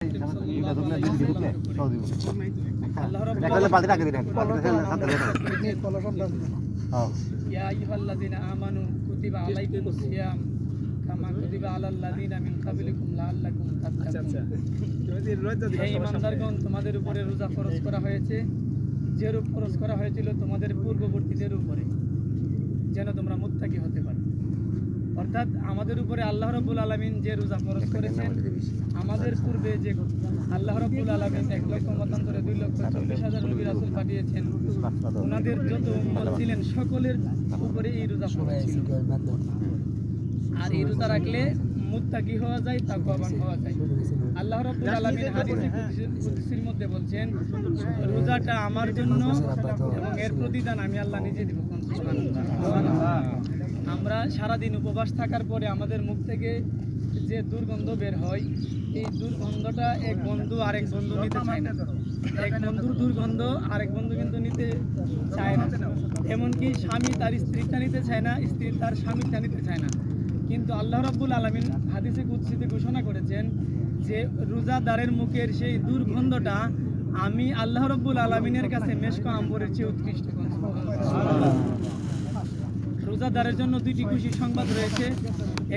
ইয়া আইয়ুহাল্লাযীনা আমানু কুতিবা আলাইকুমুস সিয়াম কামা কুতিবা আলাল লাযীনা মিন ক্বাবলিকুম লাআল্লাকুম তাত্তাকুন। হে ঈমানদারগণ, তোমাদের উপরে রোজা ফরজ করা হয়েছে যেরূপ ফরজ করা হয়েছিল তোমাদের পূর্ববর্তীদের উপরে, যেন তোমরা মুত্তাকি হতে পারো। অর্থাৎ আমাদের উপরে আল্লাহ রাব্বুল আলামিন যে রোজা ফরজ করেছেন, আমাদের পূর্বে যে আল্লাহ রাব্বুল আলামিন 1 লক্ষ মতান্তরে 2,40,000 নবী রাসূল পাঠিয়েছেন, ওনাদের যত উম্মত ছিলেন সকলের উপরে এই রোজা ফরজ ছিল। আর এই রোজা রাখলে মুত্তাকি হওয়া যায়, তাকওয়াবান হওয়া যায়। আল্লাহ রাব্বুল আলামিন হাদিসে কুদসির মধ্যে বলছেন, রোজাটা আমার জন্য এবং এর প্রতিদান আমি আল্লাহ নিজে দেব। সুবহানাল্লাহ। আমরা সারাদিন উপবাস থাকার পরে আমাদের মুখ থেকে যে দুর্গন্ধ বের হয়, এই দুর্গন্ধটা এক বন্ধু আরেক বন্ধু নিতে চায় না। এক বন্ধুর দুর্গন্ধ আরেক বন্ধু কিন্তু নিতে চায় না। এমনকি স্বামী তার স্ত্রীটা নিতে চায় না, স্ত্রী তার স্বামীটা নিতে চায় না। কিন্তু আল্লাহ রাব্বুল আলামিন হাদিসে কুদসিতে ঘোষণা করেছেন যে রোজাদারের মুখের সেই দুর্গন্ধটা আমি আল্লাহ রাব্বুল আলামিনের কাছে মেশক আম্বরের চেয়ে উৎকৃষ্ট। রোজাদারের জন্য দুইটি খুশি সংবাদ রয়েছে,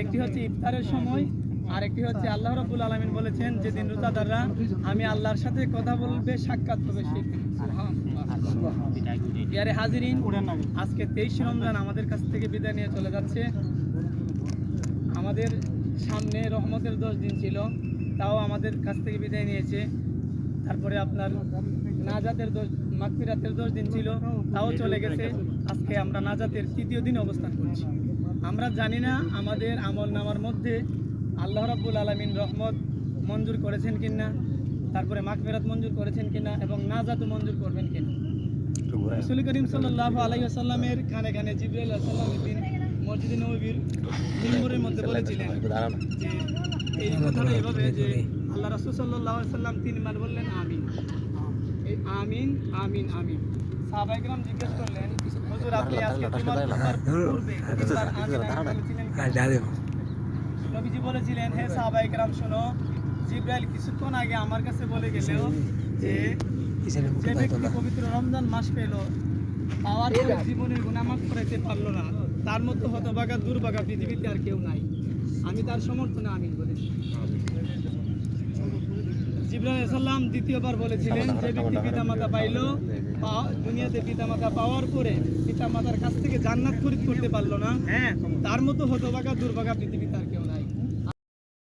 একটি হচ্ছে ইফতারের সময়, আর একটি হচ্ছে আল্লাহ রাব্বুল আলামিন বলেছেন যেদিন রোজাদাররা আমি আল্লাহর সাথে কথা বলবে, সাক্ষাৎ হবে সেই দিন। ইয়ারে হাজিরিন, আজকে 23 রমজান আমাদের কাছ থেকে বিদায় নিয়ে চলে যাচ্ছে। আমাদের সামনে রহমতের 10 দিন ছিল, তাও আমাদের কাছ থেকে বিদায় নিয়েছে। তারপরে আপনার নাজাতের মাগফিরাতের 10 দিন ছিল, তাও চলে গেছে। আজকে আমরা নাজাতের 3য় দিনে অবস্থান করছি। আমরা জানি না আমাদের আমল নামার মধ্যে আল্লাহ রাব্বুল আলামিন রহমত মঞ্জুর করেছেন কিনা, তারপরে মাগফিরাত মঞ্জুর করেছেন কিনা, এবং নাজাতও মঞ্জুর করবেন কিনা। রাসূল করিম সাল্লাল্লাহু আলাইহি ওয়াসাল্লামের কানে কানে জিবরাইল আলাইহিস সালাম একদিন মসজিদে নববীর মিম্বরের মধ্যে বলেছিলেন যে এই কথাটা এভাবে যে আল্লাহ রাসূল সাল্লাল্লাহু আলাইহি ওয়াসাল্লাম 3 বার বললেন আমিন, এই আমিন আমিন আমিন। সাহাবায়ে কেরাম জিজ্ঞেস করলেন, হুজুর আপনি আজকে তোমার পূর্বে তিনবার আমিন বলেছিলেন? নবীজি বলেছিলেন, হে সাহাবায়ে কেরাম শোনো, জিবরাইল কিছুক্ষণ আগে আমার কাছে বলে গেল যে যে ব্যক্তি পবিত্র রমজান মাস পেল, পাওয়ার পরে জীবনের গুনাহ মাফ করাইতে পারলো না, তার মতো হতভাগা দুর্ভাগা পৃথিবীতে আর কেউ নাই। আমি তার সমর্থনে আমিন বলেছি। জিবরাইল আলাইহিস সালাম দ্বিতীয়বার বলেছিলেন, যে ব্যক্তি পিতামাতা পাইল, দুনিয়াতে পিতামাতা পাওয়ার পরে পিতামাতার কাছ থেকে জান্নাত খরিদ করতে পারলো না, তার মতো হতভাগা দুর্ভাগা পৃথিবীতে আর কেউ